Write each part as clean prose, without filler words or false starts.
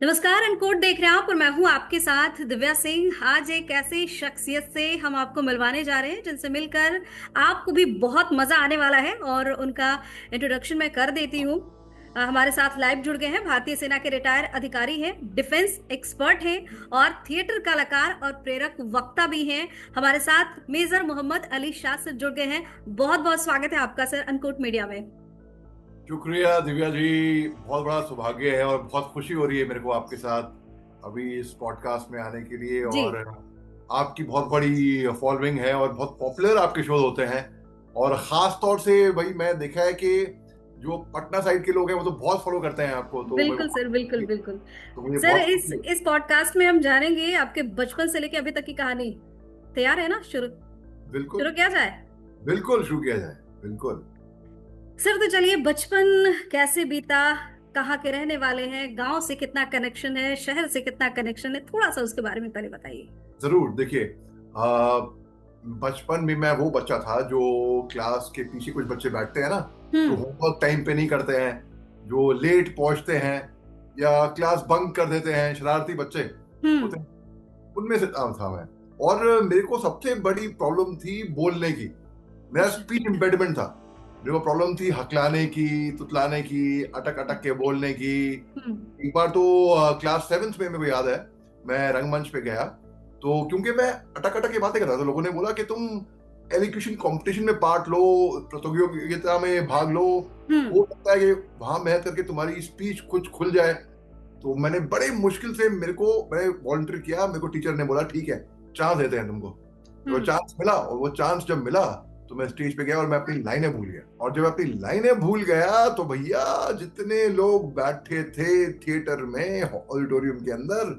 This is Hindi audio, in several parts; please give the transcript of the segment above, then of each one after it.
नमस्कार। अनकोट देख रहे हैं आप और मैं हूं आपके साथ दिव्या सिंह। आज एक ऐसे शख्सियत से हम आपको मिलवाने जा रहे हैं जिनसे मिलकर आपको भी बहुत मजा आने वाला है और उनका इंट्रोडक्शन मैं कर देती हूं। हमारे साथ लाइव जुड़ गए हैं, भारतीय सेना के रिटायर अधिकारी हैं, डिफेंस एक्सपर्ट हैं और थिएटर कलाकार और प्रेरक वक्ता भी हैं। हमारे साथ मेजर मोहम्मद अली शाह से जुड़ गए हैं। बहुत बहुत स्वागत है आपका सर अनकोट मीडिया में। शुक्रिया दिव्या जी। बहुत बड़ा सौभाग्य है और बहुत खुशी हो रही है मेरे को आपके साथ अभी इस पॉडकास्ट में आने के लिए। जी। और आपकी बहुत बड़ी फॉलोइंग है और बहुत पॉपुलर आपके शोज होते हैं। और खास तौर से भाई मैं देखा है कि जो पटना साइड के लोग हैं वो तो बहुत फॉलो करते हैं आपको, तो मेरे बिल्कुल को सर, बिल्कुल बिल्कुल। तो मुझे सर बहुत इस खुशी है। इस पॉडकास्ट में हम जानेंगे आपके बचपन से लेके अभी तक की कहानी। तैयार है ना? शुरू बिल्कुल। शुरू किया जाए। बिल्कुल शुरू किया जाए, बिल्कुल। सर तो चलिए, बचपन कैसे बीता, कहाँ के रहने वाले हैं, गांव से कितना कनेक्शन है, शहर से कितना कनेक्शन है, थोड़ा सा उसके बारे में पहले बताइए। जरूर देखिए, बचपन में मैं वो बच्चा था जो क्लास के पीछे कुछ बच्चे बैठते हैं ना, जो हम्म। होमवर्क टाइम पे नहीं करते हैं, जो लेट पहुंचते हैं या क्लास बंक कर देते हैं, शरारती बच्चे हम्म। होते हैं, उनमें से था मैं। और मेरे को सबसे बड़ी प्रॉब्लम थी बोलने की। मेरा अच्छा। स्पीच इम्पेडिमेंट था। मेरे को प्रॉब्लम थी हकलाने की, तुतलाने की, अटक अटक के बोलने की। हम्म। एक बार तो क्लास सेवेंथ में मेरे को याद है, मैं रंगमंच पे गया। तो क्योंकि मैं अटक अटक की बातें कर रहा था, तो लोगों ने बोला कि तुम एलिक्यूशन कंपटीशन में पार्ट लो, प्रतियोगिता में भाग लो, हम्म। हो सकता है कि वहां मेहनत करके तुम्हारी स्पीच कुछ खुल जाए। तो मैंने बड़े मुश्किल से मैंने वॉलंटियर किया। मेरे को टीचर ने बोला ठीक है, चांस देते हैं तुमको। तो हम्म। चांस मिला, और वो चांस जब मिला तो मैं स्टेज पे गया और मैं अपनी लाइनें भूल गया। और जब अपनी लाइनें भूल गया तो भैया, जितने लोग बैठे थे थिएटर में, ऑडिटोरियम के अंदर,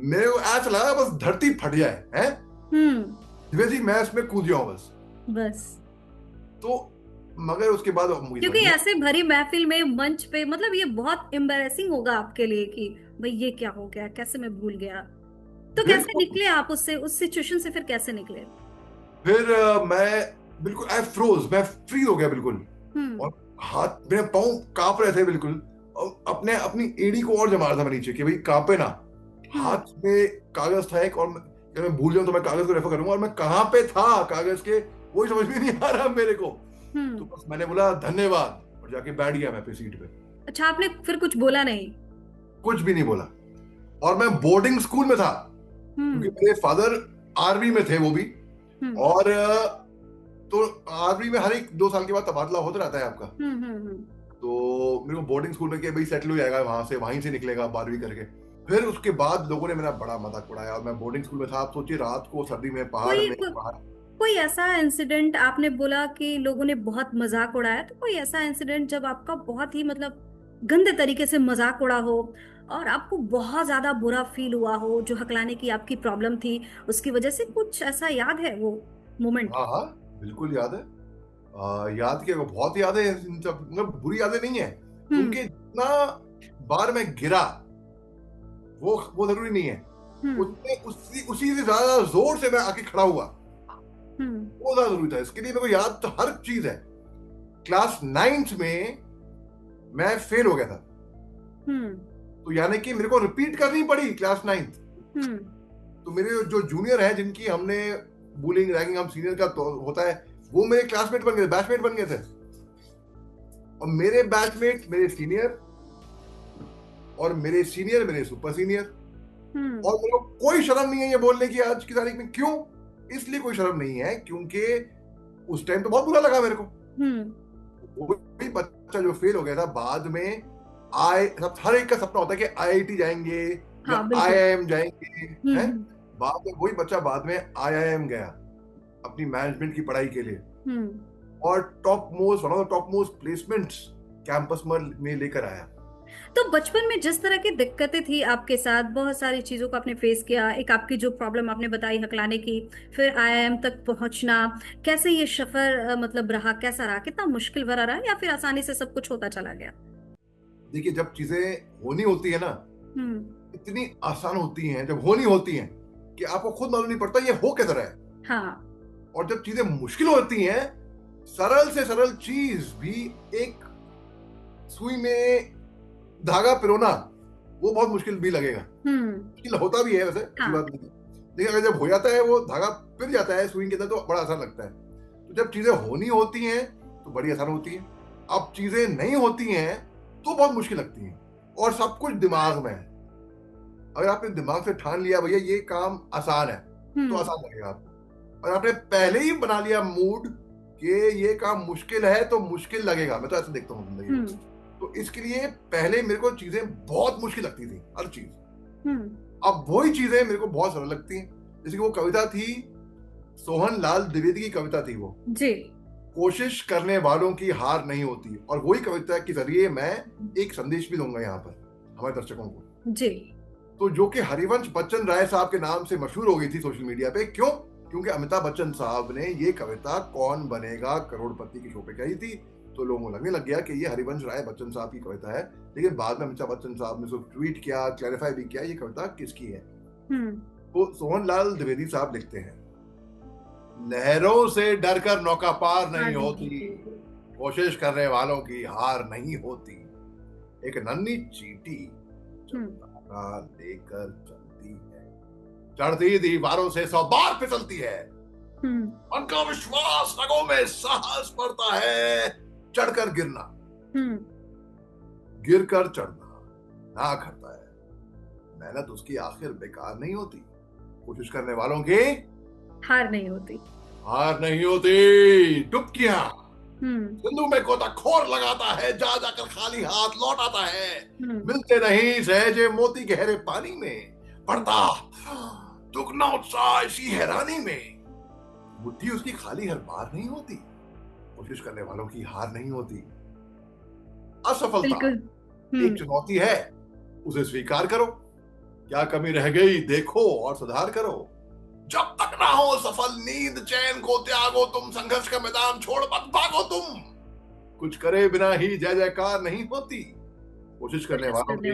मेरे को ऐसा लगा बस धरती फट जाए हैं। हम्म। दिव्या जी, मैं इसमें कूद जाऊं बस। बस। तो मगर उसके बाद मुझे समझ क्योंकि नहीं ऐसे भरी महफिल में मंच पे मतलब ये बहुत एम्बैरेसिंग होगा आपके लिए कि भाई ये क्या हो गया, कैसे मैं भूल गया। तो कैसे बिल्कुल। निकले आप उससे, उस सिचुएशन से फिर कैसे निकले? फिर मैं बिल्कुल आई फ्रोज, मैं फ्री हो गया बिल्कुल। हम्म। और हाथ, मेरे पाँव कांप रहे थे बिल्कुल। और अपने अपनी एड़ी को और जमा रहा था मैं नीचे कि भाई कांपे ना। हम्म। हाथ में कागज था एक, और अगर मैं भूल जाऊं तो मैं कागज को रेफर करूंगा, और मैं कहाँ पे था कागज के वही समझ में नहीं आ रहा मेरे को। तो हम्म। बस मैंने बोला धन्यवाद और जाके बैठ गया मैं अपनी सीट पे। अच्छा, आपने फिर कुछ बोला नहीं? कुछ भी नहीं बोला। और मैं बोर्डिंग स्कूल में था, क्योंकि हम्म। मेरे फादर आर्मी में थे वो भी। हम्म। और तो आर्मी में हर एक 2 साल के बाद तबादला होता रहता है आपका। हम्म। हम्म। तो मेरे को बोर्डिंग स्कूल में कि भाई सेटल हो जाएगा वहां से, वहीं से निकलेगा 12वीं करके। फिर उसके बाद लोगों ने मेरा बड़ा मजाक उड़ाया, और मैं बोर्डिंग स्कूल में था। आप सोचिए, रात को सर्दी में पहाड़ कोई में को, बाहर। कोई ऐसा इंसिडेंट, आपने बोला कि लोगों ने बहुत मजाक उड़ाया, तो कोई ऐसा इंसिडेंट जब आपका बहुत ही मतलब गंदे तरीके से मजाक उड़ा हो और आपको बहुत ज्यादा बुरा फील हुआ हो, जो हकलाने की आपकी प्रॉब्लम थी उसकी वजह से, कुछ ऐसा याद है वो मोमेंट? हाँ हाँ, बिल्कुल याद है। याद क्या, बहुत याद है इन सब, मतलब बुरी यादें नहीं है। हम्म। क्योंकि जितना बार मैं गिरा, वो जरूरी नहीं है। हम्म। उतने उसी उसी से ज्यादा जोर से मैं आके खड़ा हुआ, हम्म। वो ज्यादा जरूरी था। इसके लिए मेरे को याद तो हर चीज है। क्लास 9th में मैं फेल हो गया था, हम्म। तो यानी कि मेरे को रिपीट करनी पड़ी क्लास 9th। हम्म। तो मेरे जो जूनियर हैं, जिनकी हमने बुलिंग रैगिंग हम सीनियर का तो होता है, वो मेरे क्लासमेट बन गए, बैचमेट बन गए थे। और मेरे बैचमेट मेरे सीनियर, और मेरे सीनियर मेरे सुपर सीनियर। हम्म। और मेरे को कोई शर्म नहीं है ये बोलने की आज की तारीख में। क्यों? इसलिए कोई शर्म नहीं है क्योंकि उस टाइम तो बहुत बुरा लगा मेरे को। हम्म। वही बच्चा जो फेल हो गया था, बाद में आए, हर एक का सपना होता है कि आईआईटी जाएंगे या हाँ बिल्कुल। आईआईएम जाएंगे, हैं। हम्म। बाद में वही बच्चा बाद में आईआईएम गया अपनी मैनेजमेंट की पढ़ाई के लिए। हम्म। और top most, one of the top most placements campus में लेकर आया। तो बचपन में जिस तरह की दिक्कतें थी आपके साथ, बहुत सारी चीजों को आपने फेस किया, एक आपकी जो प्रॉब्लम आपने बताई हकलाने की, फिर आईआईएम तक पहुंचना, कैसे ये सफर मतलब रहा, कैसा रहा, कितना मुश्किल भरा रहा या फिर आसानी से सब कुछ होता चला गया? देखिए, जब चीजें होनी होती है ना, हम्म। इतनी आसान होती हैं जब होनी होती हैं कि आपको खुद मालूम नहीं पड़ता ये हो कैसे रहा है। हाँ। और जब चीजें मुश्किल होती हैं, सरल से सरल चीज भी, एक सुई में धागा पिरोना, वो बहुत मुश्किल भी लगेगा। मुश्किल होता भी है वैसे, ऐसी हाँ। बात नहीं है, लेकिन अगर जब हो जाता है, वो धागा पिर जाता है सुई के अंदर, तो बड़ा आसान लगता है। तो जब चीजें होनी होती हैं तो बड़ी आसान होती है, अब चीजें नहीं होती हैं तो बहुत मुश्किल लगती हैं। और सब कुछ दिमाग में है। अगर आपने दिमाग से ठान लिया भैया ये काम आसान है, तो आसान लगेगा आपको। और आपने पहले ही बना लिया मूड कि ये काम मुश्किल है, तो मुश्किल लगेगा। मैं तो ऐसे देखता हूँ जिंदगी में। तो इसके लिए पहले मेरे को चीजें बहुत मुश्किल लगती थी, हर चीज। अब वही चीजें मेरे को बहुत सरल लगती हैं। जैसे कि वो कविता थी, सोहन लाल द्विवेदी की कविता थी वो जी। कोशिश करने वालों की हार नहीं होती। और वही कविता के जरिए मैं एक संदेश भी दूंगा यहाँ पर हमारे दर्शकों को जी। तो जो कि हरिवंश बच्चन राय साहब के नाम से मशहूर हो गई थी सोशल मीडिया पे। क्यों? क्योंकि अमिताभ बच्चन साहब ने ये कविता कौन बनेगा करोड़पति के शो पे कही थी, तो लोगों को लगने लग गया कि ये हरिवंश राय बच्चन साहब की कविता है। लेकिन बाद में अमिताभ बच्चन साहब ने सिर्फ ट्वीट किया, क्लैरिफाई भी किया ये कविता किसकी है। तो सोहन लाल द्विवेदी साहब लिखते हैं, लहरों से डरकर नौका पार नहीं होती, कोशिश करने वालों की हार नहीं होती। एक नन्ही चींटी लेकर चलती है, चढ़ती दीवारों से 100 बार फिसलती है। उनका विश्वास, रगों में साहस पड़ता है, चढ़कर गिरना, गिरकर चढ़ना ना करता है। मेहनत उसकी आखिर बेकार नहीं होती, कोशिश करने वालों की हार नहीं होती। हार नहीं होती। डुबकियां सिंधु में गोताखोर लगाता है, जा जाकर खाली हाथ लौट आता है। मिलते नहीं सहजे मोती गहरे पानी में, पड़ता दुगना उत्साह इसी हैरानी में। बुद्धि उसकी खाली हर बार नहीं होती, कोशिश करने वालों की हार नहीं होती। असफलता एक चुनौती है, उसे स्वीकार करो। क्या कमी रह गई देखो और सुधार करो। जब तक ना हो सफल नींद चैन को त्यागो तुम, संघर्ष का मैदान छोड़ मत भागो तुम। कुछ करे बिना ही जय जयकार नहीं होती, कोशिश करने वालों की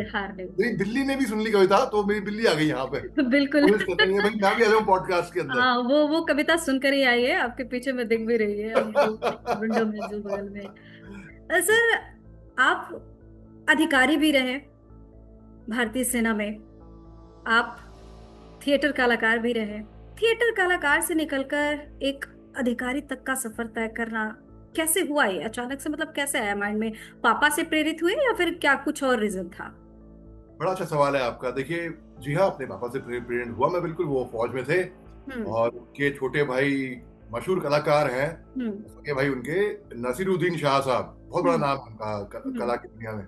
हार नहीं। मेरी बिल्ली ने भी सुन ली कविता, तो मेरी बिल्ली आ गई यहाँ पे। बिल्कुल कोशिश करते हैं भाई, मैं भी आ जाऊं पॉडकास्ट के अंदर। हाँ, वो कविता सुनकर ही आई है, आपके पीछे में दिख भी रही है विंडो में जो बगल में। सर, आप अधिकारी भी रहे भारतीय सेना में, आप थिएटर कलाकार भी रहे। थिएटर कलाकार से निकलकर एक अधिकारी तक का सफर तय करना कैसे हुआ? ये अचानक से मतलब कैसे आया माइंड में? पापा से प्रेरित हुए या फिर क्या कुछ और रीजन था? बड़ा अच्छा सवाल है आपका। देखिए, जी हाँ, अपने पापा से प्रेरित हुआ मैं, बिल्कुल। वो फौज में थे और उनके छोटे भाई मशहूर कलाकार हैं। सगे भाई उनके नसीरुद्दीन शाह साहब, बहुत बड़ा नाम उनका कला की दुनिया में।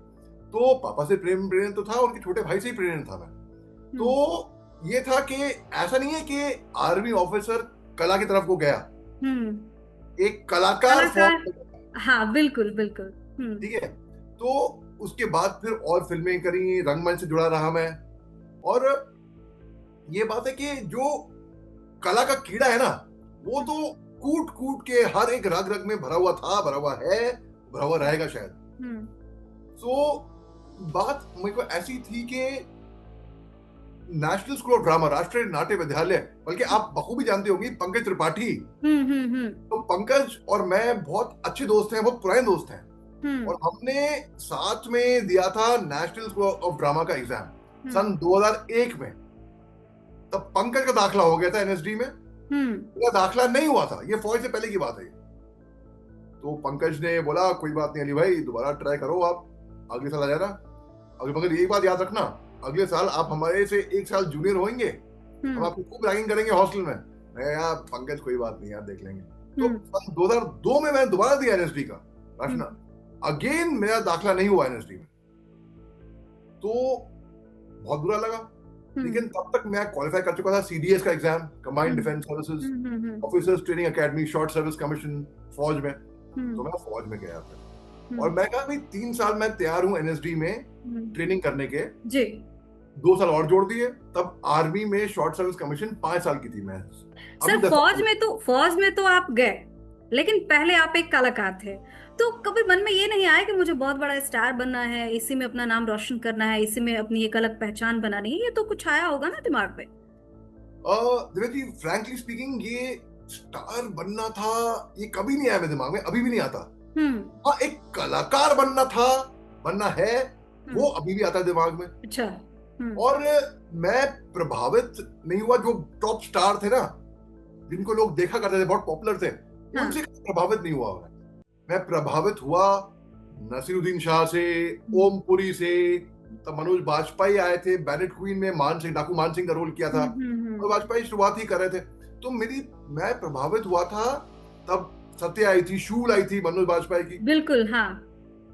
तो पापा से प्रेरित तो था, उनके छोटे भाई से ही प्रेरित था मैं। तो ये था कि ऐसा नहीं है कि आर्मी ऑफिसर कला की तरफ को गया, एक कलाकार। हाँ, बिल्कुल बिल्कुल। ठीक है। तो उसके बाद फिर और फिल्में करी, रंगमंच से जुड़ा रहा मैं। और ये बात है कि जो कला का कीड़ा है ना, वो तो कूट कूट के हर एक रग रग में भरा हुआ था, भरा हुआ है, भरा हुआ रहेगा शायद। तो बात मेरे को ऐसी थी कि नेशनल स्कूल ऑफ ड्रामा, राष्ट्रीय नाट्य विद्यालय, बल्कि आप बखूबी जानते होंगी पंकज त्रिपाठी। तो पंकज और मैं बहुत अच्छे दोस्त हैं, बहुत पुराने दोस्त हैं। और हमने साथ में दिया था नेशनल स्कूल ऑफ ड्रामा का एग्जाम सन 2001 में। तब पंकज का दाखला हो गया था एनएसडी में, मेरा दाखला नहीं हुआ था। ये फौज से पहले की बात है। तो पंकज ने बोला, कोई बात नहीं अली भाई, दोबारा ट्राई करो, आप अगले साल आ जाना। मगर ये बात याद रखना, अगले साल आप हमारे से 1 साल जूनियर होंगे, हम आपको खूब रैगिंग करेंगे हॉस्टल में। मैं यार पंकज कोई बात नहीं यार, देख लेंगे। तो सन 2002 में मैं दोबारा दिया एनएसडी का राशना। अगेन मेरा दाखला नहीं हुआ एनएसडी में, तो बहुत बुरा लगा। लेकिन तब तक मैं क्वालिफाई कर चुका था सीडीएस का exam, combined defence services officers training academy, short service commission, फौज में। तो मैं फौज में गया फिर, और मैं कहा भाई 3 साल मैं तैयार हूं एनएसडी में ट्रेनिंग करने के जी। 2 साल और जोड़ दिए। तब आर्मी में शॉर्ट सर्विस कमीशन 5 साल की थी मैं। सर, फौज में तो आप गए, लेकिन पहले आप एक कलाकार थे। तो कभी मन में ये नहीं आया कि मुझे बहुत बड़ा स्टार बनना है, इसी में अपना नाम रोशन करना है, इसी में अपनी एक अलग पहचान बनानी है? ये तो कुछ आया होगा ना दिमाग में? जी, फ्रैंकली स्पीकिंग, ये स्टार बनना था ये कभी नहीं आया मेरे दिमाग में, अभी भी नहीं आता। हाँ, एक कलाकार बनना था, बनना है, वो अभी भी आता है दिमाग में। अच्छा। और मैं प्रभावित नहीं हुआ, जो टॉप स्टार थे ना, जिनको लोग देखा करते थे, बहुत पॉपुलर थे, हाँ। उनसे प्रभावित नहीं हुआ मैं प्रभावित हुआ नसीरुद्दीन शाह से, ओम पुरी से। तब मनोज बाजपेयी आए थे, बैनेट क्वीन में मान सिंह, डाकू मान सिंह का रोल किया था, और वाजपेयी शुरुआत ही कर रहे थे। तो मैं प्रभावित हुआ था तब। सत्य आई थी, शूल आई थी मनोज बाजपेयी की, बिल्कुल। हाँ।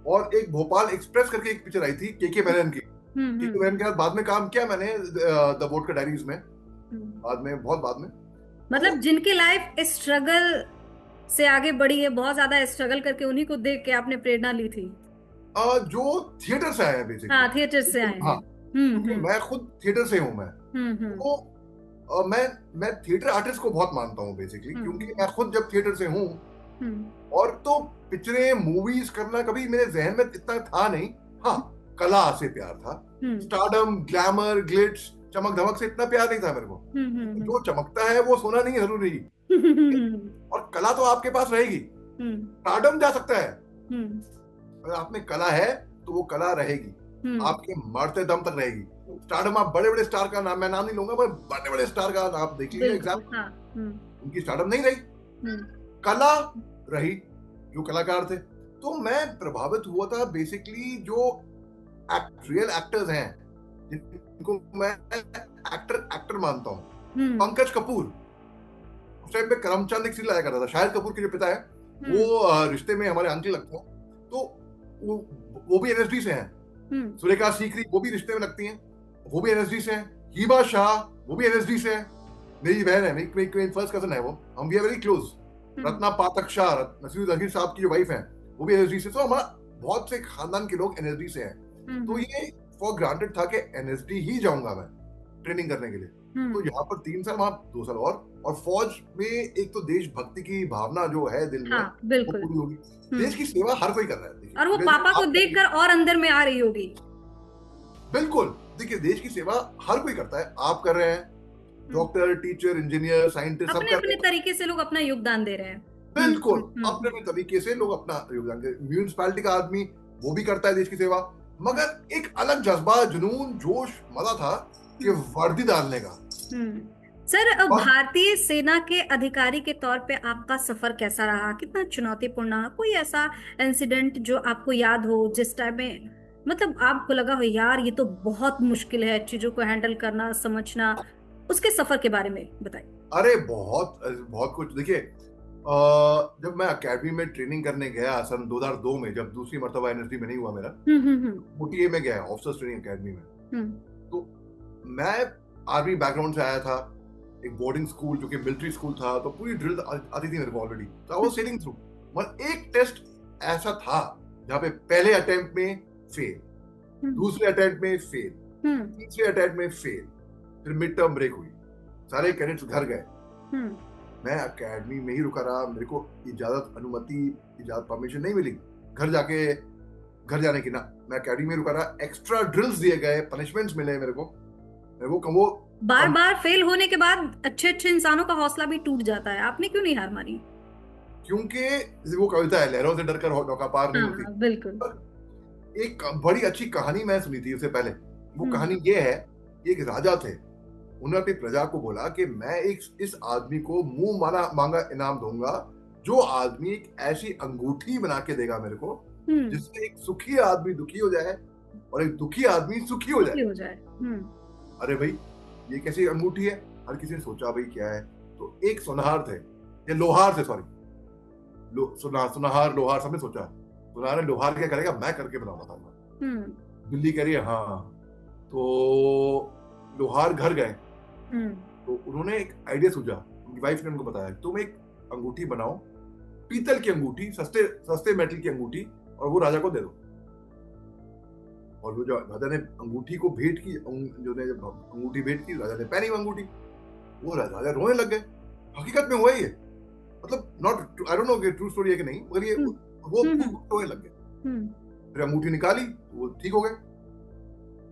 और एक भोपाल एक्सप्रेस करके एक पिक्चर आई थी के मेनन की। के मेनन के साथ बाद में काम किया मैंने द वोडका डायरीज में, बाद में, बहुत बाद में। मतलब तो जिनकी लाइफ स्ट्रगल से आगे बढ़ी है, बहुत ज्यादा स्ट्रगल करके, उन्हीं को देख के आपने प्रेरणा ली थी। जो थिएटर से आए हैं बेसिकली। हाँ, थिएटर से आए हाँ, हैं। क्योंकि मैं खुद थिएटर से हूँ मैं। हम्म। तो मैं थिएटर आर्टिस्ट को बहुत मानता हूँ बेसिकली, क्योंकि मैं खुद जब थिएटर से हूँ। और तो पिक्चरें, मूवीज करना कभी मेरे जहन में इतना था नहीं। हाँ, कला से प्यार था, स्टारडम, ग्लैमर, ग्लिट्स, चमक धमक से इतना प्यार नहीं था मेरे को। जो चमकता है वो सोना नहीं है जरूरी, और कला तो आपके पास रहेगी। स्टारडम जा सकता है, अगर आप में कला है तो वो कला रहेगी, आपके मरते दम तक रहेगी। स्टारडम, आप बड़े बड़े स्टार का नाम, मैं नाम नहीं लूंगा, पर बड़े बड़े स्टार का नाम देख लीजिए एग्जाम्पल। हाँ। उनकी स्टारडम नहीं रही, कला रही, जो कलाकार थे। तो मैं प्रभावित हुआ था बेसिकली जो रियल एक्टर्स हैं, जिनको मैं एक्टर मानता हूँ। पंकज कपूर, उस टाइम पे करमचंद एक सीरियल आया करता था, शाहिद कपूर के जो पिता है वो रिश्ते में हमारे अंकल लगते हैं, तो वो भी एनएसडी से हैं। सुरेखा सीकरी, वो भी रिश्ते में लगती हैं, वो भी एनएसडी से हैं। हीबा शाह, वो भी एनएसडी से है, मेरी बहन है, मेरी फर्स्ट कजन है वो, हम we are very close. Ratna Pathak Shah, Naseeruddin Aziz साहब की जो वाइफ है, वो भी एनएसडी से। तो हमारा बहुत से खानदान के लोग एनएसडी से हैं। तो ये फॉर ग्रांटेड था कि एनएसडी ही जाऊंगा मैं ट्रेनिंग करने के लिए। तो यहाँ पर 3 साल, वहां 2 साल और फौज में एक तो देशभक्ति की भावना जो है दिल में, हाँ, बिल्कुल, वो पूरी होगी। देश की सेवा हर कोई कर रहा है, और वो पापा को देखकर और अंदर में आ रही होगी। बिल्कुल, देखिए देश की सेवा हर कोई करता है, आप कर रहे हैं, डॉक्टर, टीचर, इंजीनियर, साइंटिस्ट, सब अपने अपने तरीके से लोग अपना योगदान दे रहे हैं। बिल्कुल, अपने अपने तरीके से लोग अपना योगदान दे। म्यूनिसिपैलिटी का आदमी वो भी करता है देश की सेवा, मगर एक अलग जज्बा, जुनून, जोश, मजा था कि वर्दी डालने का। सर, भारतीय सेना के अधिकारी के तौर पे आपका सफर कैसा रहा? कितना चुनौतीपूर्ण रहा? कोई ऐसा इंसिडेंट जो आपको याद हो, जिस टाइम में मतलब आपको लगा हो यार ये तो बहुत मुश्किल है चीजों को हैंडल करना, समझना, उसके सफर के बारे में बताइए। अरे बहुत बहुत कुछ। देखिए, जब मैं अकेडमी में ट्रेनिंग करने गया सन 2002 में, जब दूसरी मर्तबा एनएसडी में नहीं हुआ मेरा, ओटीए में गया, ऑफिसर्स ट्रेनिंग अकेडमी में। तो मैं आर्मी बैकग्राउंड से आया था, एक बोर्डिंग स्कूल जो कि मिलिट्री स्कूल था, तो पूरी ड्रिल आती थी मेरे को ऑलरेडी। तो आई वाज सेलिंग थ्रू, मगर एक टेस्ट ऐसा था जहाँ पे पहले अटेम्प्ट में फेल, दूसरे अटेम्प्ट में फेल, तीसरे अटेम्प्ट में फेल, फिर मिड टर्म ब्रेक हुई, सारे कैडेट्स घर गए, मैं अकेडमी में ही रुका रहा। मेरे को इजाजत परमिशन नहीं मिली घर जाने की ना, मैं अकेडमी में रुका रहा। एक्स्ट्रा ड्रिल्स दिए गए, पनिशमेंट्स मिले मेरे को। वो बार बार फेल होने के बाद अच्छे अच्छे इंसानों का हौसला भी टूट जाता है। आपने क्यों नहीं हार मानी? क्योंकि वो कविता है, लहरों से डरकर नौका पार नहीं होती। बिल्कुल। एक बड़ी अच्छी कहानी मैं सुनी थी उससे पहले। वो कहानी ये है, एक राजा थे, उन्होंने अपनी प्रजा को बोला कि मैं इस आदमी को मुंह मांगा इनाम दूंगा, जो आदमी एक ऐसी अंगूठी बना के देगा मेरे को जिससे एक सुखी आदमी दुखी हो जाए और एक दुखी आदमी सुखी हो जाए। अरे भाई, ये कैसी अंगूठी है? हर किसी ने सोचा भाई क्या है। तो एक सुनहार थे, या लोहार थे, सॉरी, सुनहार लोहार, सबने सोचा सुनहार ने लोहार क्या करेगा, मैं करके बनाऊंगा था। बिल्ली कह रही है हाँ। तो लोहार घर गए, तो उन्होंने एक आइडिया सूझा, उनकी वाइफ ने उनको बताया, तुम एक अंगूठी बनाओ, पीतल की अंगूठी, सस्ते मेटल की अंगूठी, और वो राजा को दे दो। और वो जो राजा ने अंगूठी को भेंट की, अंगूठी भेंट की, राजा ने पहनी वो अंगूठी। वो राजा रोने लग गए। हकीकत में हुआ ये, मतलब नॉट, आई डोंट नो कि ट्रू स्टोरी है कि नहीं, मगर ये वो रोने लग गए। फिर अंगूठी निकाली, वो ठीक हो गए,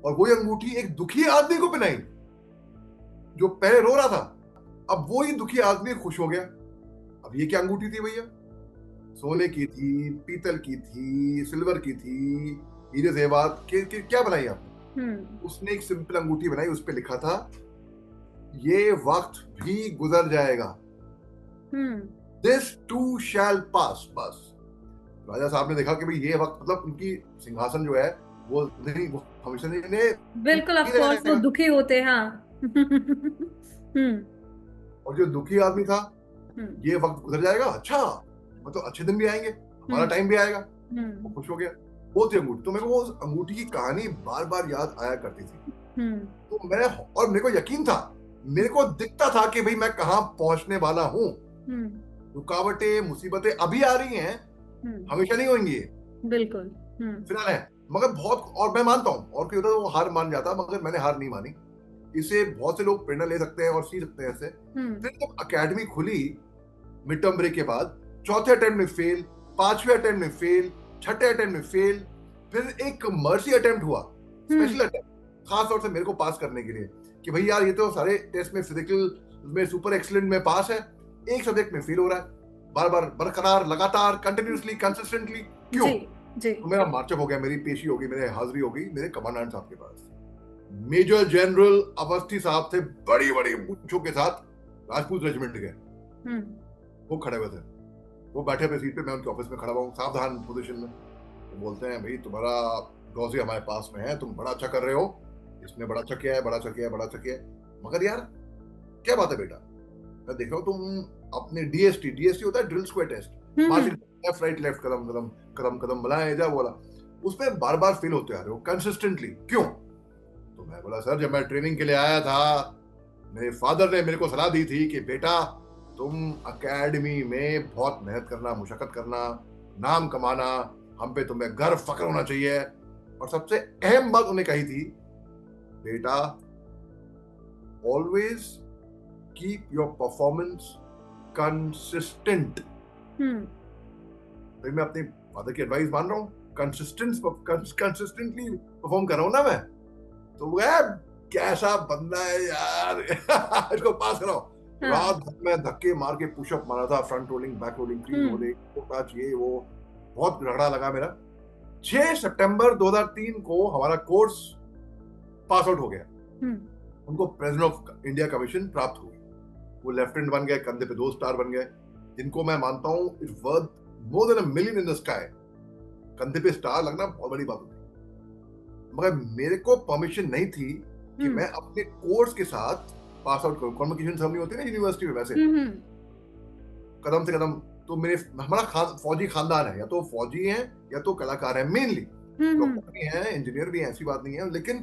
और वो अंगूठी एक दुखी आदमी को पहनाई जो पहले रो रहा था। अब वो ही दुखी आदमी खुश हो गया। अब ये क्या अंगूठी थी भैया? सोने की थी, पीतल की थी, सिल्वर की थी, हीरे जेवरात क्या बनाई आपने? हम्म। उसने एक सिंपल अंगूठी बनाई, उस पे लिखा था ये वक्त भी गुजर जाएगा, हम्म। दिस टू शैल पास। बस राजा साहब ने देखा कि भाई ये वक्त, मतलब उनकी सिंहासन जो है वो नहीं, वो हमेशा नहीं बिल्कुल, ऑफ नहीं कोर्स वो रहेगा। दुखी होते हैं, हाँ। हम्म। और जो दुखी आदमी था, हम्म। ये वक्त गुजर जाएगा, अच्छा मतलब अच्छे दिन भी आएंगे, हमारा हम्म। टाइम भी आएगा। वो हम्म। खुश हो गया। वो थी अंगूठी। तो मेरे को वो उस अंगूठी की कहानी बार बार याद आया करती थी। हम्म। तो मैं, और मेरे को यकीन था, मेरे को दिखता था कि भाई मैं कहाँ पहुंचने वाला हूँ। हम्म। रुकावटें मुसीबतें अभी आ रही हैं, हम्म। हमेशा नहीं होंगी ये, बिल्कुल। हम्म। फिलहाल है। मगर बहुत, और मैं मानता हूँ, और कोई होता तो वो हार मान जाता, मगर मैंने हार नहीं मानी। इसे बहुत से लोग प्रेरणा ले सकते हैं और सीख सकते हैं इससे। हम्म। फिर जब अकेडमी खुली मिड टर्म ब्रेक के बाद, चौथे अटेम्प्ट में फेल, पांचवें अटेम्प्ट में फेल, छठे अटेम्प्ट में फेल, फिर एक मर्सी अटेम्प्ट हुआ, हम्म। स्पेशल अटेम्प्ट, खास तौर से मेरे को पास करने के लिए, कि भाई यार ये तो सारे टेस्ट में फिजिकल में सुपर एक्सीलेंट में पास है, एक सब्जेक्ट में फेल हो रहा है, बार बार बरकरार, लगातार, कंटिन्यूसली, कंसिस्टेंटली, क्यों? जी। जी। तो मेरा मार्चअप हो गया, मेरी पेशी होगी, मेरे हाजिरी होगी मेरे कमांडेंट साहब के पास। मेजर जनरल अवस्थी साहब थे, बड़ी बड़ी मूंछों के साथ, राजपूत रेजिमेंट के। हम्म। वो खड़े हुए थे, वो बैठे अपने सीट पे, मैं उनके ऑफिस में खड़ा हुआ हूँ सावधान पोजीशन में। वो बोलते हैं भाई तुम्हारा डॉसी हमारे पास में है, तुम बड़ा अच्छा कर रहे हो, इसने बड़ा अच्छा किया है, बड़ा अच्छा किया है, बड़ा अच्छा किया है, मगर यार क्या बात है बेटा, मैं देख रहा हूँ तुम अपने डीएसटी, डीएसटी होता है drill squad test, marching, left right left, कदम कदम कदम कदम बनाए जा बोला, उसमें बार बार फेल होते आ रहे हो कंसिस्टेंटली, क्यों? तो मैं बोला सर जब मैं ट्रेनिंग के लिए आया था, मेरे फादर ने मेरे को सलाह दी थी कि बेटा तुम अकेडमी में बहुत मेहनत करना, मुशक्कत करना, नाम कमाना, हम पे तुम्हें गर्व फक्र होना चाहिए। और सबसे अहम बात उन्हें कही थी, बेटा always keep your performance consistent. Hmm. भाई मैं अपनी फादर की एडवाइस मान रहा हूँ, कंसिस्टेंटली परफॉर्म कर रहा हूँ ना मैं। तो वो कैसा बंदा है यार इसको पास कराओ। हाँ। रात भर में धक्के मार के पुशअप मारा था, front rolling, back rolling, clean hmm. Rolling, touch, ये वो, बहुत झगड़ा लगा मेरा। 6 सितंबर 2003 को हमारा कोर्स पास आउट हो गया। हम्म। उनको प्रेसिडेंट ऑफ इंडिया कमीशन प्राप्त हुई, वो लेफ्टिनेंट बन गए, कंधे पे 2 स्टार बन गए, जिनको मैं मानता हूँ it's worth more than a million in the sky. कंधे पे स्टार लगना बहुत बड़ी बात होती है। मगर मेरे को परमिशन नहीं थी कि मैं अपने कोर्स के साथ पास आउट करूं। कॉन्वोकेशन सेरेमनी होती है ना यूनिवर्सिटी में, वैसे हम्म। कदम से कदम। तो मेरे, हमारा फौजी खानदान है, या तो फौजी हैं या तो कलाकार हैं मेनली, हम्म। डॉक्टर भी हैं, इंजीनियर भी हैं, ऐसी बात नहीं है, लेकिन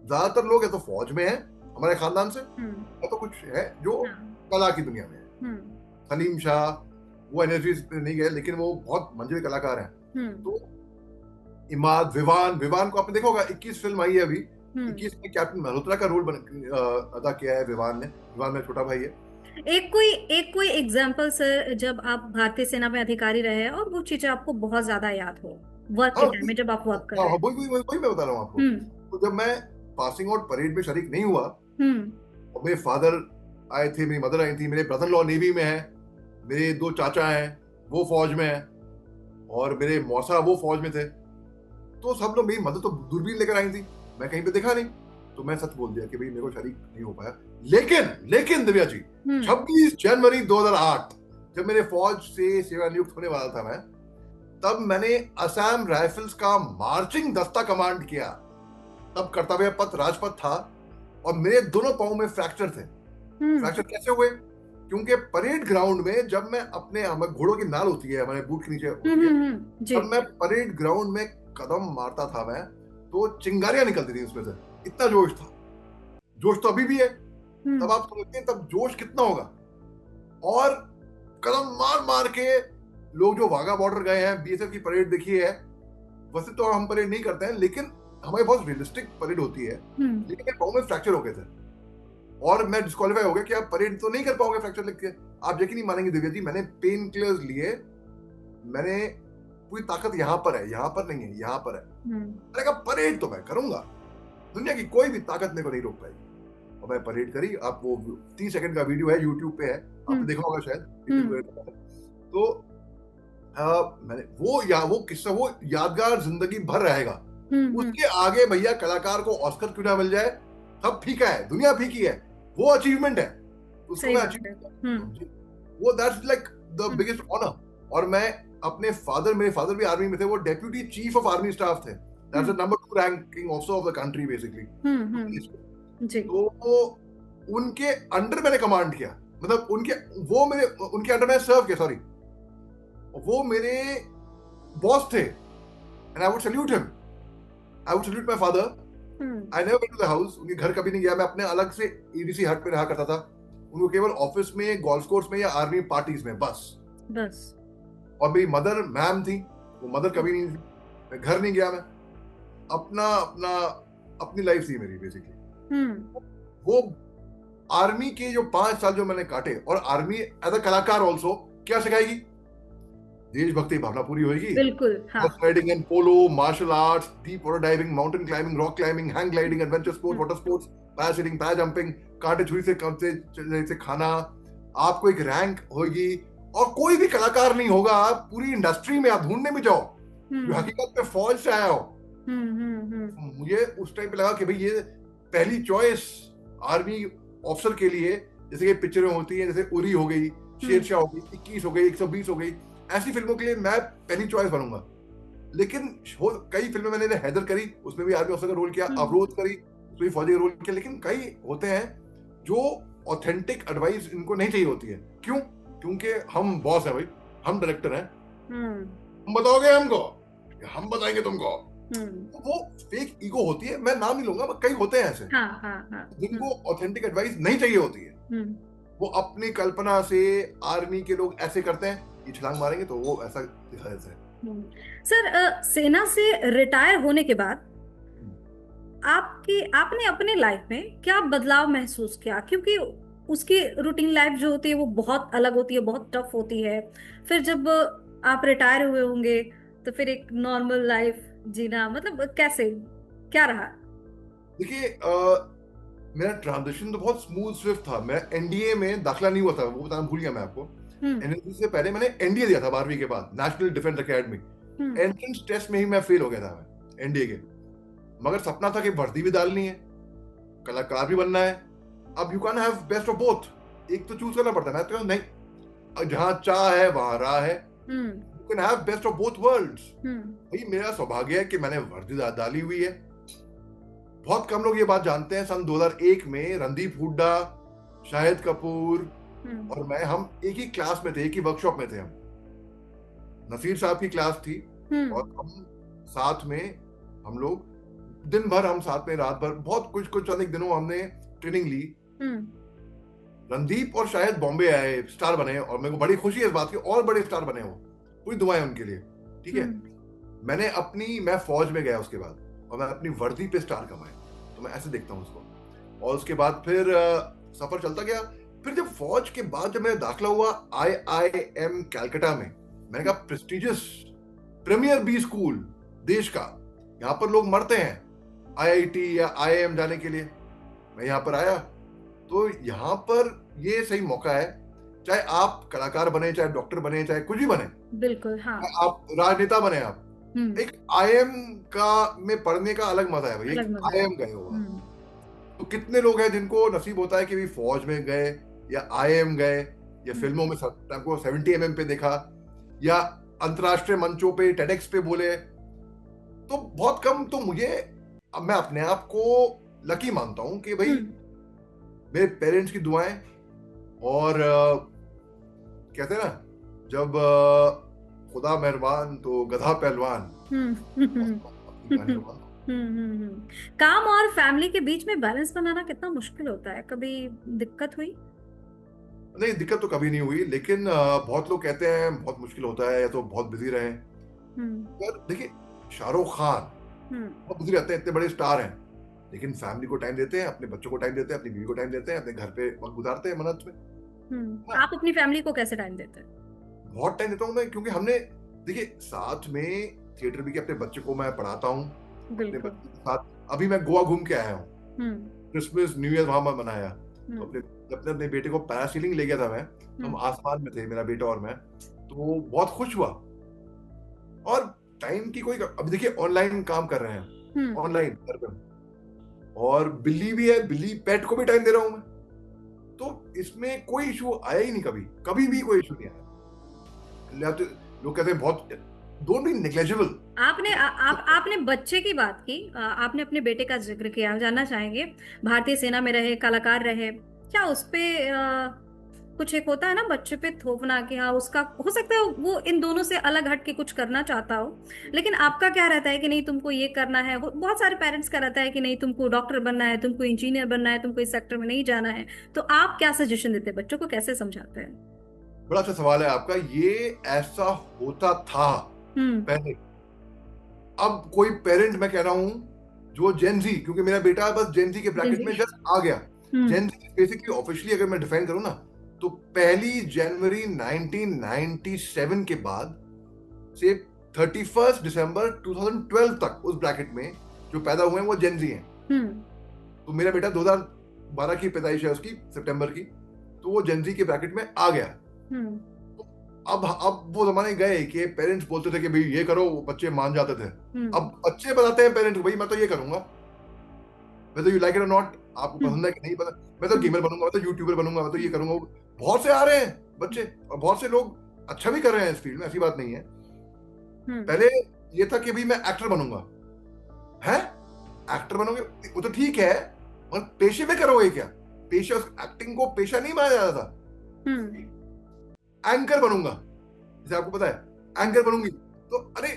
ज्यादातर लोग या तो फौज में हैं हमारे खानदान से, या तो कुछ है जो हाँ। कला की दुनिया में है। सलीम शाह, वो एनर्जी नहीं गए, लेकिन वो बहुत मंझे हुए कलाकार हैं। तो इमाद, विवान, विवान को आपने देखा होगा, 21 फिल्म आई है अभी, 21 में कैप्टन मल्होत्रा का रोल अदा किया है विवान ने। विवान में छोटा भाई है। एक कोई एग्जाम्पल सर, जब आप भारतीय सेना में अधिकारी रहे और वो चीजें आपको बहुत ज्यादा याद हो वर्क हाँ के टाइम में जब आप वर्क कर हाँ रहे हाँ, हैं। वही मैं बता रहा हूँ आपको। हम्म। तो जब मैं पासिंग आउट परेड में शरीक नहीं हुआ, हम्म। और मेरे फादर आए थे, मेरी मदर आई थी, मेरे ब्रदर लॉ नेवी में है, मेरे 2 चाचा हैं वो फौज में हैं, और मेरे मौसा वो फौज में थे, तो सब लोग, मेरी मदर तो दूरबीन लेकर आई थी, मैं कहीं पे देखा नहीं, तो मैं सच बोल दिया कि भाई मेरे को शरीक नहीं हो पाया। लेकिन दिव्या जी, 26 जनवरी 2008 जब मेरे फौज से सेवानियुक्त होने वाला था मैं, तब मैंने असम राइफल्स का मार्चिंग दस्ता कमांड किया। तब कर्तव्य पथ राजपथ था, और मेरे दोनों पांव में फ्रैक्चर थे। फ्रैक्चर कैसे हुए? क्योंकि परेड ग्राउंड में जब मैं अपने, हमारे घोड़ों की नाल होती है, हमारे बूट के नीचे होती है, जब मैं परेड ग्राउंड में कदम मारता था मैं, तो चिंगारियां निकलती थी उसमें से, इतना जोश था। जोश तो अभी भी है, तब आप समझते हैं तब जोश कितना होगा। और कदम मार मार के लोग जो वाघा बॉर्डर गए हैं, बीएसएफ की परेड देखी है, वैसे तो हम परेड नहीं करते हैं, लेकिन हमारी बहुत रियलिस्टिक परेड होती है, लेकिन मेरे पाँव में फ्रैक्चर हो गए थे, और मैं डिस्क्वालीफाई हो गया कि आप परेड तो नहीं कर पाओगे फ्रैक्चर लिख के। आप यकीन नहीं मानेंगे दिव्या जी, मैंने पेन किलर्स लिए, मैंने पूरी ताकत यहाँ पर है, यहाँ पर नहीं है, यहाँ पर है। मैंने कहा परेड तो मैं करूंगा, दुनिया की कोई भी ताकत मेरे को नहीं रोक पाएगी। और मैं परेड करी। आप वो 30 सेकंड का वीडियो है, यूट्यूब पे है, आपने देखा होगा शायद। तो मैंने वो किस्सा वो यादगार जिंदगी भर रहेगा हम्म। उसके आगे भैया कलाकार को ऑस्कर क्यों ना मिल जाए, सब फीका है, दुनिया फीकी है, वो अचीवमेंट है, उसको सही मैं बात है। अचीव, वो that's like the hmm biggest honour. और मैं अपने फादर, मेरे फादर भी आर्मी में थे, वो deputy chief of army staff थे, that's the hmm number 2 ranking officer of the country basically. जी। तो उनके अंडर मैंने कमांड किया, मतलब उनके, वो मेरे, उनके अंडर मैंने सर्व किया, सॉरी, वो मेरे बॉस थे, and I would salute him, I would salute my father. Hmm I never went to the house, उनके घर कभी नहीं गया, मैं अपने अलग से ईडीसी हट पे रहा करता था, उनको केवल ऑफिस में, गोल्फ कोर्स में या आर्मी पार्टीज में बस। बस। और मेरी मदर मैम थी, वो मदर कभी नहीं थी, मैं घर नहीं गया, मैं अपना अपना अपनी लाइफ थी मेरी बेसिकली। हम्म वो आर्मी के जो 5 साल जो मैंने काटे, और आर्मी एज अ कलाकार ऑल्सो क्या सिखाएगी, देशभक्ति भावना पूरी होगी, बिल्कुल हाँ। Horse riding and polo, martial arts, deep water diving, mountain climbing, rock climbing, hang gliding, adventure sport, hmm water sports, parasailing, para jumping, कांटे छुरी से से खाना, आपको एक रैंक होगी, और कोई भी कलाकार नहीं होगा पूरी इंडस्ट्री में, आप ढूंढने में जाओ जो हम्म हकीकत में फौज से आया हो। हम्म। मुझे उस टाइम पे लगा कि भाई ये पहली चॉइस आर्मी ऑफिसर के लिए, जैसे कि पिक्चरें होती हैं, जैसे उरी हो गई, शेरशाह हो गई, 21 हो गई, 120 हो गई, ऐसी फिल्मों के लिए मैं पहली चॉइस बनूंगा। लेकिन कई फिल्में मैंने हैदर करी, उसमें भी आर्मी ऑफिसर का रोल किया, अवरोध करी, उसमें भी फौजी का रोल किया, लेकिन कई होते हैं जो ऑथेंटिक एडवाइस इनको नहीं चाहिए होती है। क्यों? क्योंकि हम बॉस हैं भाई, हम डायरेक्टर हैं, हम बताओगे हमको, हम बताएंगे तुमको। वो फेक ईगो होती है, मैं नाम नहीं लूंगा, कई होते हैं ऐसे हाँ हाँ हाँ। जिनको ऑथेंटिक एडवाइस नहीं चाहिए होती है। वो अपनी कल्पना से, आर्मी के लोग ऐसे करते हैं, ये छलांग मारेंगे तो वो ऐसा दिखा देते हैं। सर, सेना से रिटायर होने के बाद आपने अपने लाइफ में क्या बदलाव महसूस किया? क्योंकि उसकी रूटीन लाइफ जो होती है वो बहुत अलग होती है, बहुत टफ होती है। फिर जब आप रिटायर हुए होंगे तो फिर एक नॉर्मल लाइफ जीना, मतलब कैसे, क्या रहा? देखिए, मेरा ट्रांजिशन तो बहुत स्मूथ स्विफ्ट था। मैं एनडीए में दाखिला नहीं हुआ था, वो बताना भूल गया मैं आपको। एनडीए से पहले मैंने एनडीए दिया था 12वीं के बाद, national defence academy. Entrance test में ही मैं फेल हो गया था मैं एनडीए के, मगर सपना था कि वर्दी भी डालनी है, कलाकार भी बनना है। अब you can have best of both, एक तो चूज करना पड़ता है। मैं तो नहीं, जहां चाह है वहां राह है, you can have best of both worlds. भाई मेरा सौभाग्य है कि मैंने वर्दी डाली हुई है। बहुत कम लोग ये बात जानते हैं, सन 2001 में रणदीप हुड्डा, शाहिद कपूर और मैं, हम एक ही क्लास में थे, एक ही वर्कशॉप में थे। हम, नसीर साहब की क्लास थी और हम साथ में, हम लोग दिन भर, हम साथ में रात भर, बहुत कुछ अनेक दिनों हमने ट्रेनिंग ली। रणदीप और शायद बॉम्बे आए, स्टार बने, और मेरे को बड़ी खुशी है इस बात की, और बड़े स्टार बने, वो पूरी दुआएं उनके लिए। ठीक है, मैं फौज में गया उसके बाद, और मैं अपनी वर्दी पे स्टार कमाए, तो मैं ऐसे देखता हूँ उसको। और उसके बाद फिर सफर चलता गया। फिर जब फौज के बाद जब मेरा दाखिला हुआ IIM कैलकाटा में, मैंने कहा प्रेस्टिजियस प्रीमियर बी स्कूल देश का, यहाँ पर लोग मरते हैं IIT या IIM जाने के लिए। मैं यहाँ पर आया, तो यहाँ पर ये सही मौका है, चाहे आप कलाकार बने, चाहे डॉक्टर बने, चाहे कुछ भी बने, बिल्कुल हाँ, आप राजनेता बने, आप एक IIM का में पढ़ने का अलग मजा है भाई। IIM गए हो, तो कितने लोग हैं जिनको नसीब होता है कि भी फौज में गए या IIM गए, या फिल्मों में आपको 70mm पे देखा, या अंतरराष्ट्रीय मंचों पे TEDx पे बोले, तो बहुत कम। तो मुझे, अब मैं अपने आप को लकी मानता हूं कि भाई मेरे पेरेंट्स की दुआएं, और कहते हैं ना, जब खुदा मेहरबान तो गधा पहलवान। काम और फैमिली के बीच में बैलेंस बनाना कितना मुश्किल होता है, कभी दिक्कत हुई? नहीं, दिक्कत तो कभी नहीं हुई, लेकिन बहुत लोग कहते हैं बहुत मुश्किल होता है, या तो बहुत बिजी रहे। पर देखिए, शाहरुख खान बहुत बिजी रहते हैं, इतने बड़े स्टार हैं, लेकिन फैमिली को टाइम देते हैं, अपने बच्चों को टाइम देते हैं, अपनी बीवी को टाइम देते हैं, अपने घर पे वक्त गुजारते हैं मन्नत में। आप अपनी फैमिली को कैसे टाइम देते हैं? बहुत टाइम देता हूँ मैं, क्योंकि हमने, देखिए, साथ में थिएटर भी किया, अपने बच्चे को मैं पढ़ाता हूँ अपने बच्चे के साथ। अभी मैं गोवा घूम के आया हूँ, क्रिसमस न्यू ईयर वहां मैं मनाया, तो अपने बेटे को पैरासीलिंग ले गया था मैं, हम आसमान में थे, मेरा बेटा और मैं, तो बहुत खुश हुआ। और टाइम की कोई, अब देखिए ऑनलाइन काम कर रहे हैं, ऑनलाइन घर पे। और बिल्ली भी है, बिल्ली पेट को भी टाइम दे रहा हूं मैं। तो इसमें कोई इशू आया ही नहीं, कभी कभी भी कोई इशू नहीं आया। तो लोग कहते हैं बहुत, डोंट बी नेग्लिजिबल। आपने बच्चे की बात की, आपने अपने बेटे का जिक्र किया, हम जानना चाहेंगे भारतीय सेना में रहे, कलाकार रहे, क्या उस पे कुछ एक होता है ना बच्चे पे थोपना कि हाँ उसका हो सकता है वो इन दोनों से अलग हट के कुछ करना चाहता हो, लेकिन आपका क्या रहता है कि नहीं तुमको ये करना है? बहुत सारे पेरेंट्स का रहता है कि नहीं तुमको डॉक्टर बनना है, तुमको इंजीनियर बनना है, तुमको इस सेक्टर में नहीं जाना है। तो आप क्या सजेशन देते हैं, बच्चों को कैसे समझाते हैं? बड़ा अच्छा सवाल है आपका। ये ऐसा होता था हम्म। पहले। अब कोई पेरेंट, मैं कह रहा हूं, जो जेनजी, क्योंकि मेरा बेटा बस जेनजी के जी ब्रैकेट जी। में जस्ट आ गया। हम्म। जेनजी बेसिकली ऑफिशियली अगर मैं डिफाइन करूं ना, तो 1 जनवरी 1997 के बाद से 31 दिसंबर 2012 तक उस ब्रैकेट में जो पैदा हुए हैं वो जेनजी हैं। हम्म। तो मेरा बेटा 2012 की पैदाइश है उसकी, सितंबर की, तो वो जेनजी के ब्रैकेट में आ गया। हम्म। अब वो जमाने गए कि पेरेंट्स बोलते थे कि भाई ये करो, वो बच्चे मान जाते थे। हम्म। अब बच्चे बताते हैं पेरेंट्स को, भाई मैं तो ये करूंगा, वेदर यू लाइक इट और नॉट, आपको हम्म। पसंद है कि नहीं पसंद, मैं तो हम्म। गेमर बनूंगा, मैं तो यूट्यूबर बनूंगा, मैं तो ये करूंगा। बहुत से आ रहे हैं बच्चे, और बहुत से लोग अच्छा भी कर रहे हैं इस फील्ड में, ऐसी बात नहीं है। हम्म। पहले ये था कि भाई मैं एक्टर बनूंगा। है, एक्टर बनोगे वो तो ठीक है, और पेशे में करोगे क्या? पेशा, एक्टिंग को पेशा नहीं माना जाता था। हम्म। एंकर बनूंगा, जैसे आपको पता है एंकर बनूंगी, तो अरे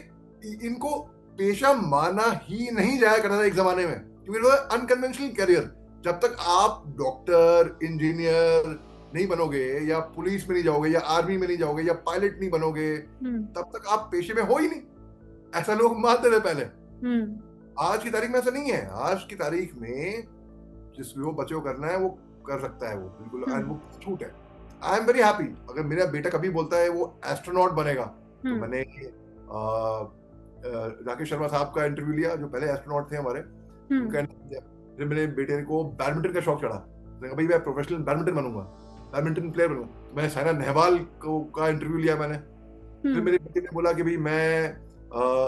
इनको पेशा माना ही नहीं जाया करता था एक जमाने में, क्योंकि वो अनकन्वेंशनल करियर। जब तक आप डॉक्टर, इंजीनियर नहीं बनोगे, या पुलिस में नहीं जाओगे, या आर्मी में नहीं जाओगे, या पायलट नहीं बनोगे, तब तक आप पेशे में हो ही नहीं, ऐसा लोग मानते थे पहले। आज की तारीख में ऐसा नहीं है। आज की तारीख में जिस वो बच्चे को करना है वो कर सकता है, वो बिल्कुल, and वो छूट है। I am very happy. अगर मेरा बेटा कभी बोलता है वो एस्ट्रोनॉट बनेगा, तो मैंने राकेश शर्मा साहब का इंटरव्यू लिया, जो पहले एस्ट्रोनॉट थे हमारे, उनका इंटरव्यू लिया। फिर मेरे बेटे को बैडमिंटन का शौक चढ़ा, मैंने कहा भाई मैं प्रोफेशनल बैडमिंटन बनूंगा, बैडमिंटन प्लेयर बनूंगा। तो मैंने साइना नेहवाल का इंटरव्यू लिया मैंने। फिर मेरे बेटे ने बोला कि भाई मैं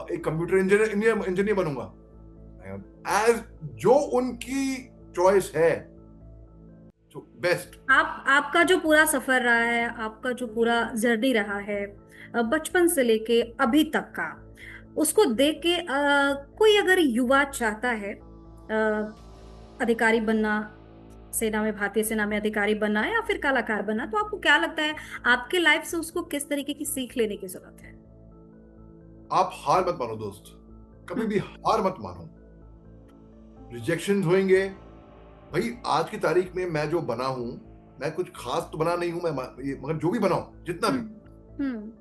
एक कंप्यूटर इंजीनियर बनूंगा। एज जो उनकी चॉइस है, जो बेस्ट। आपका जो पूरा सफर रहा है, आपका जो पूरा जर्नी रहा है, बचपन से लेके अभी तक का, उसको देख के कोई अगर युवा चाहता है अधिकारी बनना, सेना में, भारतीय सेना में अधिकारी बनना है या फिर कलाकार बनना, तो आपको क्या लगता है आपके लाइफ से उसको किस तरीके की सीख लेने की जरूरत है? आप हार मत मानो दोस्त, कभी भी हार मत मानो। रिजेक्शन होंगे भाई। आज की तारीख में मैं जो बना हूं, मैं कुछ खास तो बना नहीं हूं मैं, मगर जो भी बनाऊं, जितना भी,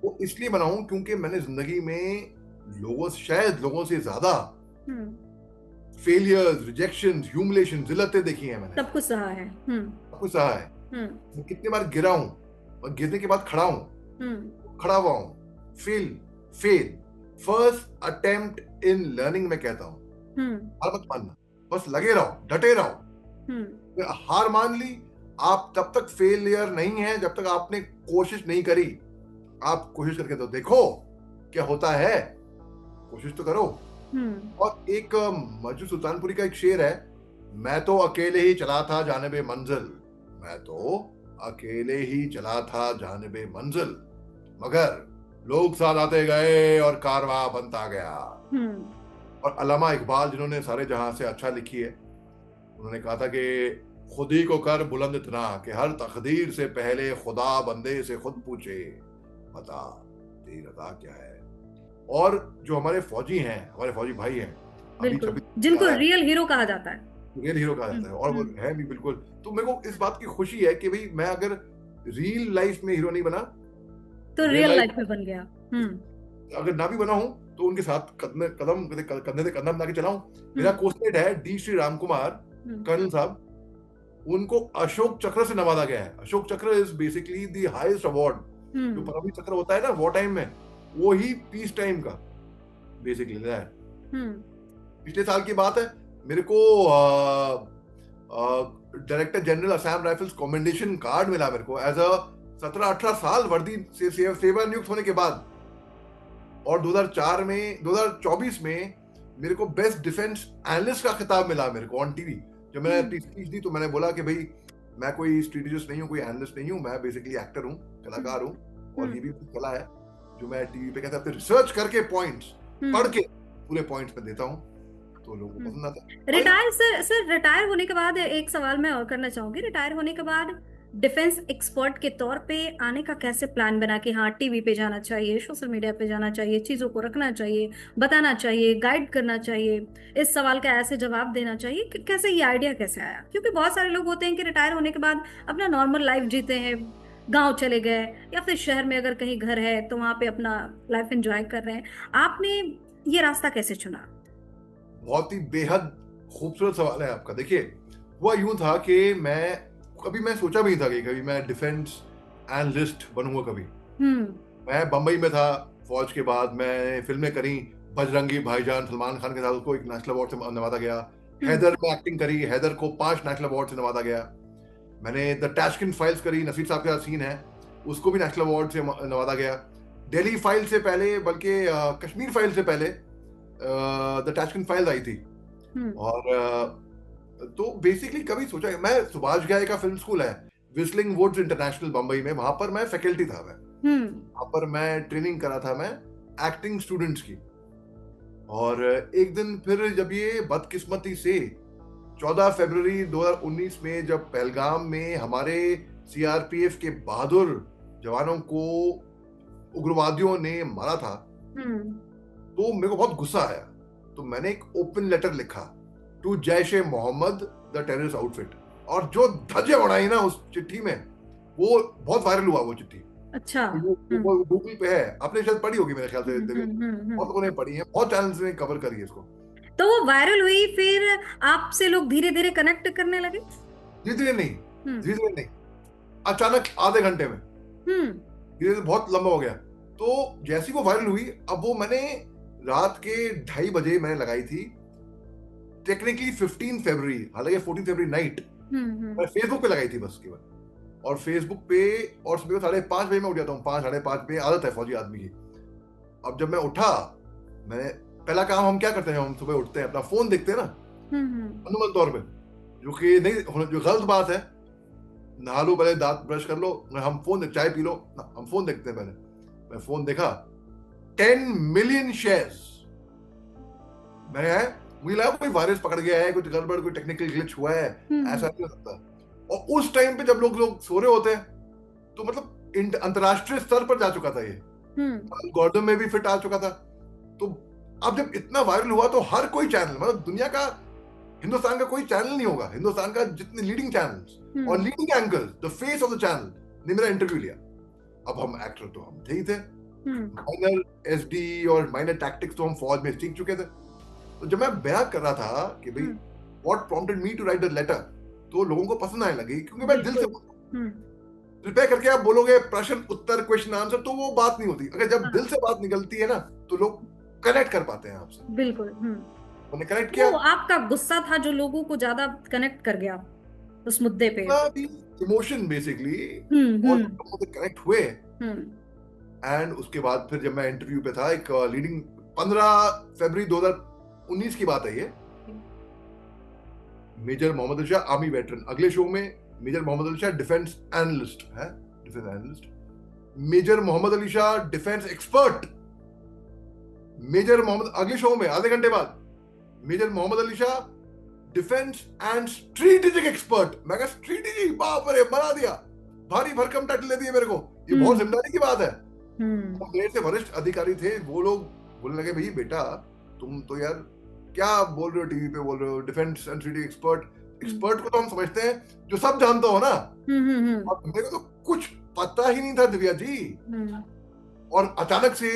वो इसलिए बना हूं क्योंकि मैंने जिंदगी में शायद लोगों से ज्यादा फेलियर्स, रिजेक्शन, ह्यूमिलेशन, जिल्लतें देखी हैं मैंने। सब कुछ सहा है। सब कुछ सहा है। मैं कितनी बार गिरा हूं, और गिरने के बाद खड़ा हूं, खड़ा हुआ हूं, fail first attempt in learning, मैं कहता हूं। हार मत मानना, बस लगे रहो, डटे रहो। हार मान ली, आप तब तक फेलियर नहीं है जब तक आपने कोशिश नहीं करी। आप कोशिश करके तो देखो क्या होता है, कोशिश तो करो। और एक मजनू सुल्तानपुरी का एक शेर है, मैं तो अकेले ही चला था जानिबे मंजिल, मैं तो अकेले ही चला था जानिबे मंजिल, मगर लोग साथ आते गए और कारवां बनता गया। और अल्लामा इकबाल, जिन्होंने सारे जहां से अच्छा लिखी है, उन्होंने कहा था कि खुद ही को कर बुलंद इतना कि हर तकदीर से पहले खुदा बंदे से खुद पूछे, बता तेरी रजा क्या है। और जो हमारे फौजी हैं, हमारे फौजी भाई हैं, अभी जिनको रियल हीरो कहा जाता है, रियल हीरो कहा जाता है, और वो है भी बिल्कुल। तो मेरे को इस बात की खुशी है कि भाई मैं अगर रियल लाइफ में हीरो नहीं बना, तो रियल लाइफ में बन गया। अगर ना भी बना हूं तो उनके साथ कंधे से कंधा मिला के चलाऊं। मेरा कोस्टमेट है डी श्री राम कुमार, कर्नल साहब, उनको अशोक चक्र से नवाजा गया है। अशोक चक्र is basically the highest award. जो परमवीर चक्र होता है ना वॉर टाइम में, वो ही पीस टाइम का बेसिकली है। पिछले साल की बात है, मेरे को director general Assam rifles commendation card मिला मेरे को, एज अ 17-18 साल वर्दी से सेवा नियुक्त होने के बाद। और 2024 में मेरे को बेस्ट डिफेंस एनालिस्ट का खिताब मिला मेरे को ऑन टीवी। जब मैंने अपनी स्पीच दी तो मैंने बोला कि भाई मैं कोई स्ट्रेटेजिस्ट नहीं हूँ, कोई एनालिस्ट नहीं हूँ, मैं बेसिकली एक्टर हूँ, कलाकार हूँ, और ये भी कला है जो मैं टीवी पे कहते हैं रिसर्च करके पॉइंट्स पढ़ के पूरे पॉइंट्स में देता हूँ, तो लोगों को पसंद आता है। रिटायर सर रिटायर होने के बाद एक सवाल मैं और करना चाहूंगी। रिटायर होने के बाद डिफेंस एक्सपर्ट के तौर पे आने का कैसे प्लान बना कि हाँ टीवी पे जाना चाहिए, सोशल मीडिया पे जाना चाहिए, चीजों को रखना चाहिए, बताना चाहिए, गाइड करना चाहिए, इस सवाल का ऐसे जवाब देना चाहिए कि कैसे ये आइडिया कैसे आया? क्योंकि बहुत सारे लोग होते हैं कि रिटायर होने के बाद अपना नॉर्मल लाइफ जीते हैं, गांव चले गए या फिर शहर में अगर कहीं घर है तो वहां पे अपना लाइफ एंजॉय कर रहे हैं। आपने ये रास्ता कैसे चुना? बहुत ही बेहद खूबसूरत सवाल है आपका। देखिए, हुआ यूं था कि मैं सोचा भी नहीं था कि कभी मैं डिफेंस एनालिस्ट बनूंगा कभी। मैं बंबई में था, फौज के बाद मैं फिल्में करी, बजरंगी भाईजान सलमान खान के साथ, उसको एक नेशनल अवार्ड से नवाजा गया। हैदर में एक्टिंग करी, हैदर को 5 नेशनल अवार्ड से नवाजा गया। मैंने द टैशकिन फाइल्स करी, नसीर साहब के साथ सीन है, उसको भी नेशनल अवार्ड से नवाजा गया। दिल्ली फाइल से पहले, बल्कि कश्मीर फाइल से पहले द टैशकिन फाइल्स आई थी। और तो बेसिकली कभी सोचा, मैं सुभाष घाई का फिल्म स्कूल है विस्लिंग वुड्स इंटरनेशनल बंबई में, वहां पर मैं फैकल्टी था। मैं वहां पर मैं ट्रेनिंग करा था मैं एक्टिंग स्टूडेंट्स की। और एक दिन फिर जब ये बदकिस्मती से 14 फरवरी 2019 में जब पहलगाम में हमारे सीआरपीएफ के बहादुर जवानों को उग्रवादियों ने मारा था, तो मेरे को बहुत गुस्सा आया। तो मैंने एक ओपन लेटर लिखा to Jaish e Mohammed the terrorist outfit, और जो धज्जे उड़ाई ना उस चिट्ठी में, वो बहुत वायरल हुआ वो चिट्ठी। अच्छा। वो गूगल पे है, आपने शायद पढ़ी होगी मेरे ख्याल से, बहुत लोगों ने पढ़ी है, बहुत चैनल्स ने कवर करी है इसको। तो वो वायरल हुई, फिर आपसे लोग धीरे धीरे कनेक्ट करने लगे? धीरे धीरे नहीं, अचानक आधे घंटे में, धीरे धीरे बहुत लंबा हो गया। तो जैसी वो वायरल हुई, अब वो मैंने रात के 2:30 बजे मैंने लगाई थी, टेक्निकली 15 फरवरी, हालांकि 14 फरवरी नाइट मैं फेसबुक पे लगाई थी बस केवल। और फेसबुक पे, और सुबह 5:30 बजे मैं उठ जाता हूँ, 5 साढ़े 5 बजे, आदत है फौजी आदमी की। अब जब मैं उठा, मैंने पहला काम हम क्या करते हैं, हम सुबह उठते हैं अपना फोन देखते हैं ना, अनुमान तौर पे, जो कि नहीं, जो गलत बात है। नहा लो पहले, दांत ब्रश कर लो, हम फोन, चाय पी लो, हम फोन देखते हैं पहले। मैं फोन देखा, 10 मिलियन शेयर्स। मुझे लगा कोई वायरस पकड़ गया है, कुछ गड़बड़, कोई टेक्निकल ग्लिच हुआ है, ऐसा नहीं हो सकता। और उस टाइम पे जब लोग सो रहे होते हैं, तो मतलब अंतरराष्ट्रीय स्तर पर जा चुका था ये, एल्गोरिथम में भी फिट आ चुका था। तो अब जब इतना वायरल हुआ, तो हर कोई चैनल, मतलब दुनिया का, हिंदुस्तान का कोई चैनल नहीं होगा, हिंदुस्तान का जितने लीडिंग चैनल्स और leading anchors, the face of the channel, ने मेरा इंटरव्यू लिया। अब हम एक्टर तो हम थे ही थे, माइनर एसडी और माइनर टैक्टिक्स तो हम फौज में सीख चुके थे। तो जब मैं बयां कर रहा था कि भाई what prompted me to write the letter, तो लोगों को पसंद आने लगी, क्योंकि मैं दिल से बोलता हूं। प्रिपेयर करके आप बोलोगे प्रश्न उत्तर, क्वेश्चन आंसर, तो वो बात नहीं होती। अगर जब दिल से बात निकलती है ना, तो लोग कनेक्ट कर पाते हैं आपसे। बिल्कुल। मैंने कनेक्ट किया। वो आपका गुस्सा था जो लोगों को ज्यादा कनेक्ट कर गया उस मुद्दे पे। इमोशन बेसिकली, और लोगों से कनेक्ट हुए। एंड उसके बाद फिर जब मैं इंटरव्यू पे था, एक लीडिंग, 15 फरवरी 2019 की बात है ये, major Mohammad Ali Shah, army veteran. अगले शो में major Mohammad Ali Shah defence analyst है, defence analyst. Major Mohammad Ali Shah defence expert. Major Mohammad, अगले शो में आधे घंटे बाद, major Mohammad Ali Shah defence and strategic expert. मैं कहा स्ट्रेटेजी, बाप रे, बना दिया, भारी भरकम टाइटल दे दिया मेरे को, ये बहुत जिम्मेदारी की बात है। मेरे से वरिष्ठ अधिकारी थे, वो लोग बोलने लगे, भाई बेटा तुम तो यार क्या बोल रहे हो, टीवी पे बोल रहे हो, defence and strategic expert. Expert को तो हम समझते हैं जो सब जानता हो ना, और मेरे को तो कुछ पता ही नहीं था दिव्या जी। और अचानक से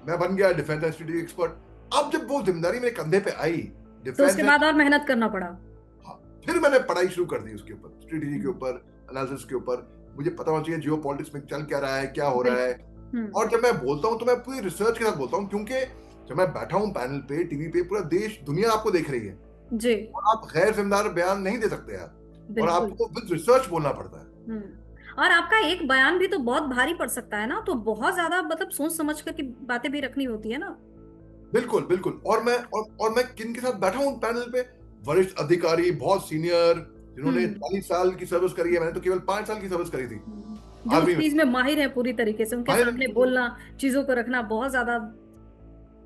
मैं बन गया डिफेंस एंड स्ट्रेटेजिक एक्सपर्ट। अब जब वो जिम्मेदारी मेरे कंधे पे आई, तो उसके बाद और मेहनत करना पड़ा। हाँ, फिर मैंने पढ़ाई शुरू कर दी उसके ऊपर, स्ट्रेटेजी के ऊपर, एनालिसिस के ऊपर। मुझे पता होना चाहिए जियो पॉलिटिक्स में चल क्या रहा है, क्या हो रहा है। और जब मैं बोलता हूँ तो मैं पूरी रिसर्च के साथ बोलता हूँ, क्योंकि जब मैं बैठा हूँ पैनल पे, टीवी पे, पूरा देश दुनिया आपको देख रही है जी, और आप गैर जिम्मेदार बयान नहीं दे सकते यार, और आपको विद रिसर्च बोलना पड़ता है। और आपका एक बयान भी तो बहुत भारी पड़ सकता है ना, तो बहुत ज्यादा मतलब सोच समझ कर की बातें भी रखनी होती है ना। बिल्कुल बिल्कुल। और मैं किन के साथ बैठा हूँ पैनल पे, वरिष्ठ अधिकारी, बहुत सीनियर, जिन्होंने हम्म 40 साल की सर्विस करी है। मैंने तो केवल 5 साल की सर्विस करी थी जो उस आर्मी में। चीज में माहिर है पूरी तरीके से, उनके माहिर सामने है। बोलना, चीजों को रखना बहुत ज्यादा।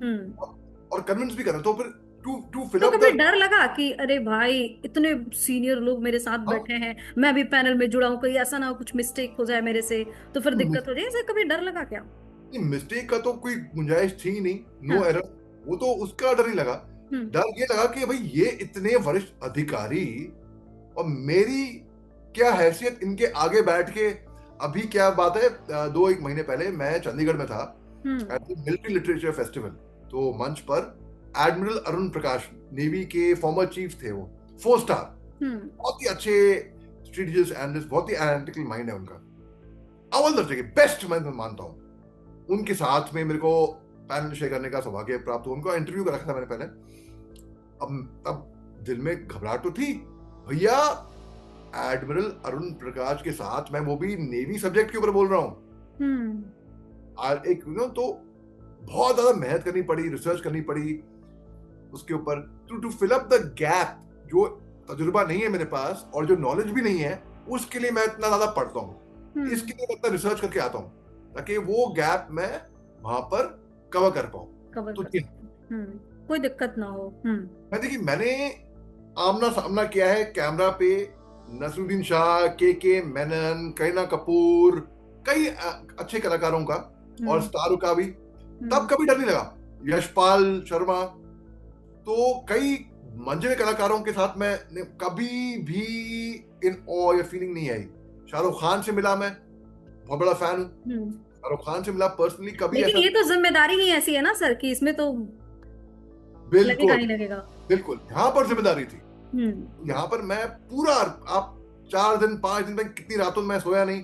हम्म और कन्विंस भी करना, तो फिर टू टू फिल तो अप कभी द। डर लगा कि अरे भाई इतने सीनियर लोग मेरे साथ बैठे हैं, मैं भी पैनल में जुड़ा हूं, कहीं ऐसा ना हो कुछ मिस्टेक हो जाए मेरे से तो फिर दिक्कत हो जाए, ऐसे कभी डर लगा क्या? मिस्टेक का तो कोई गुंजाइश थी ही नहीं, नो हाँ। एरर। वो तो उसका डर नहीं लगा। हम्म डर ये लगा कि भाई ये इतने वरिष्ठ अधिकारी और मेरी क्या हैसियत इनके आगे बैठ के। अभी क्या बात है, 2 एक महीने पहले मैं चंडीगढ़ में था hmm at the military literature festival. तो मंच पर एडमिरल अरुण प्रकाश, नेवी के फॉर्मर चीफ थे, वो 4 स्टार, हम्म बहुत ही अच्छे स्ट्रेटेजिस्ट एनालिस्ट, बहुत ही एनालिटिकल माइंड है उनका, अव्वल दर्जे के बेस्ट मैं मानता हूँ। उनके साथ में मेरे को पैनल शेयर करने का सौभाग्य प्राप्त हुआ। उनका इंटरव्यू कर रखा था मैंने पहले। अब दिल में घबराहट तो थी भैया, एडमिरल अरुण प्रकाश के साथ मैं, वो भी नेवी सब्जेक्ट के ऊपर बोल रहा हूँ। हम्म और एक तो बहुत ज्यादा मेहनत करनी पड़ी, रिसर्च करनी पड़ी उसके ऊपर, to fill up the gap. जो तजुर्बा नहीं है मेरे पास और जो नॉलेज भी नहीं है, उसके लिए मैं इतना ज्यादा पढ़ता हूँ, इसके लिए मैं इतना रिसर्च करके आता हूँ ताकि वो गैप मैं वहां पर कवर कर पाऊँ। कवर तो कर सकते। कोई दिक्कत ना हो। देखिए, मैंने आमना सामना किया है कैमरा पे नसरुद्दीन शाह, के मेनन, करीना कपूर, कई अच्छे कलाकारों का और हम्म स्टारों का भी। तब हम्म कभी डर नहीं लगा। यशपाल शर्मा, तो कई मंझले कलाकारों के साथ मैं कभी भी इन ऑ या फीलिंग नहीं आई। शाहरुख खान से मिला, मैं बहुत बड़ा फैन हूँ, हम्म शाहरुख खान से मिला पर्सनली, कभी लेकिन ऐसा। ये तो जिम्मेदारी ही ऐसी है ना सर कि इसमें तो लगेगा बिल्कुल ही लगेगा। बिल्कुल, यहाँ पर जिम्मेदारी थी। हम्म यहाँ पर मैं पूरा, आप 4 दिन 5 दिन में कितनी रातों में मैं सोया नहीं,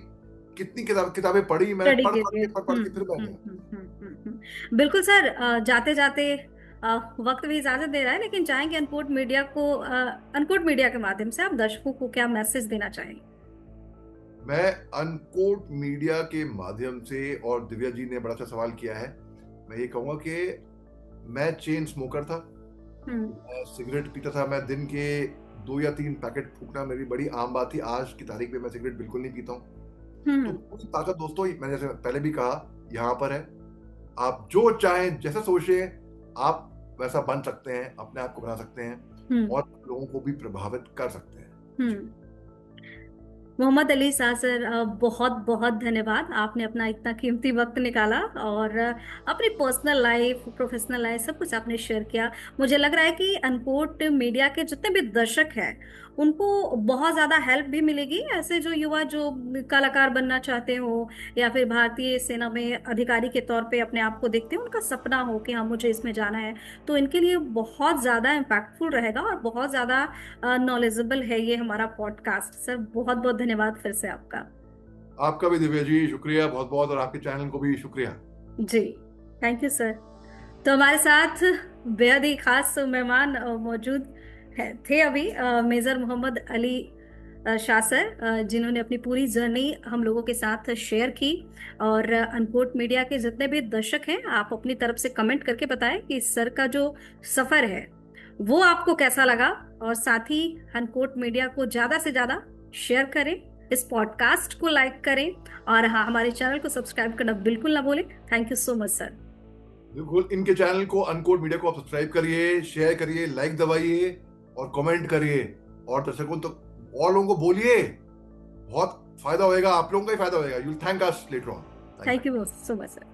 कितनी किताबें पढ़ी मैंने, स्टडी पढ़ के पढ़ लिए। के पढ़ पढ़ के फिर मैं गया। बिल्कुल सर। जाते जाते वक्त भी इजाजत दे रहा है, लेकिन चाहेंगे अनकोट मीडिया को, अनकोट मीडिया के माध्यम से आप दर्शकों को क्या मैसेज देना चाहेंगे? मैं अनकोट मीडिया के माध्यम से, और दिव्या जी ने बड़ा अच्छा सवाल किया है, मैं ये कहूंगा कि मैं चेन स्मोकर था, हम्म मैं सिगरेट पीता था, मैं दिन के 2 या 3 पैकेट फूकना मेरी बड़ी आम बात थी। आज की तारीख में मैं सिगरेट बिल्कुल नहीं पीता हूँ। तो हम्म पूरी ताकत दोस्तों, मैंने जैसे पहले भी कहा, यहाँ पर है। आप जो चाहें, जैसा सोचे, आप वैसा बन सकते हैं, अपने आप को बना सकते हैं हम्म और लोगों को भी प्रभावित कर सकते हैं। हम्म मोहम्मद अली शाह सर, बहुत बहुत धन्यवाद, आपने अपना इतना कीमती वक्त निकाला और अपनी पर्सनल लाइफ, प्रोफेशनल लाइफ, सब कुछ आपने शेयर किया। मुझे लग रहा है कि अनकोट मीडिया के जितने भी दर्शक हैं उनको बहुत ज़्यादा हेल्प भी मिलेगी। ऐसे जो युवा जो कलाकार बनना चाहते हो या फिर भारतीय सेना में अधिकारी के तौर पे अपने आप को देखते हैं, उनका सपना हो कि हाँ मुझे इसमें जाना है, तो इनके लिए बहुत ज़्यादा इम्पैक्टफुल रहेगा और बहुत ज़्यादा नॉलेजेबल है ये हमारा पॉडकास्ट। सर बहुत बहुत धन्यवाद फिर से आपका। आपका भी दिव्या जी शुक्रिया बहुत बहुत, और आपके चैनल को भी शुक्रिया। जी, थैंक यू सर। तो हमारे साथ बेहद ही खास मेहमान मौजूद थे अभी, मेजर मोहम्मद अली शाह सर, जिन्होंने अपनी पूरी जर्नी हम लोगों के साथ शेयर की। और अनकोट मीडिया के जितने भी दर्शक हैं, आप अपनी तरफ से कमेंट करके बताएं कि सर का जो सफर है वो आपको कैसा लगा, और साथ ही अनकोट मीडिया को ज्यादा से ज्यादा शेयर करें, इस पॉडकास्ट को लाइक करें, और हाँ हमारे चैनल को सब्सक्राइब करना बिल्कुल ना भूलें। Thank you so much sir. बिल्कुल, इनके चैनल को, अनकोड मीडिया को आप सब्सक्राइब करिए, शेयर करिए, लाइक दबाइए और कमेंट करिए, और दर्शकों तो और लोगों को बोलिए, बहुत फायदा होएगा, आप लोगों का ही फायदा होएगा। You will thank us later on. Thank you so much sir.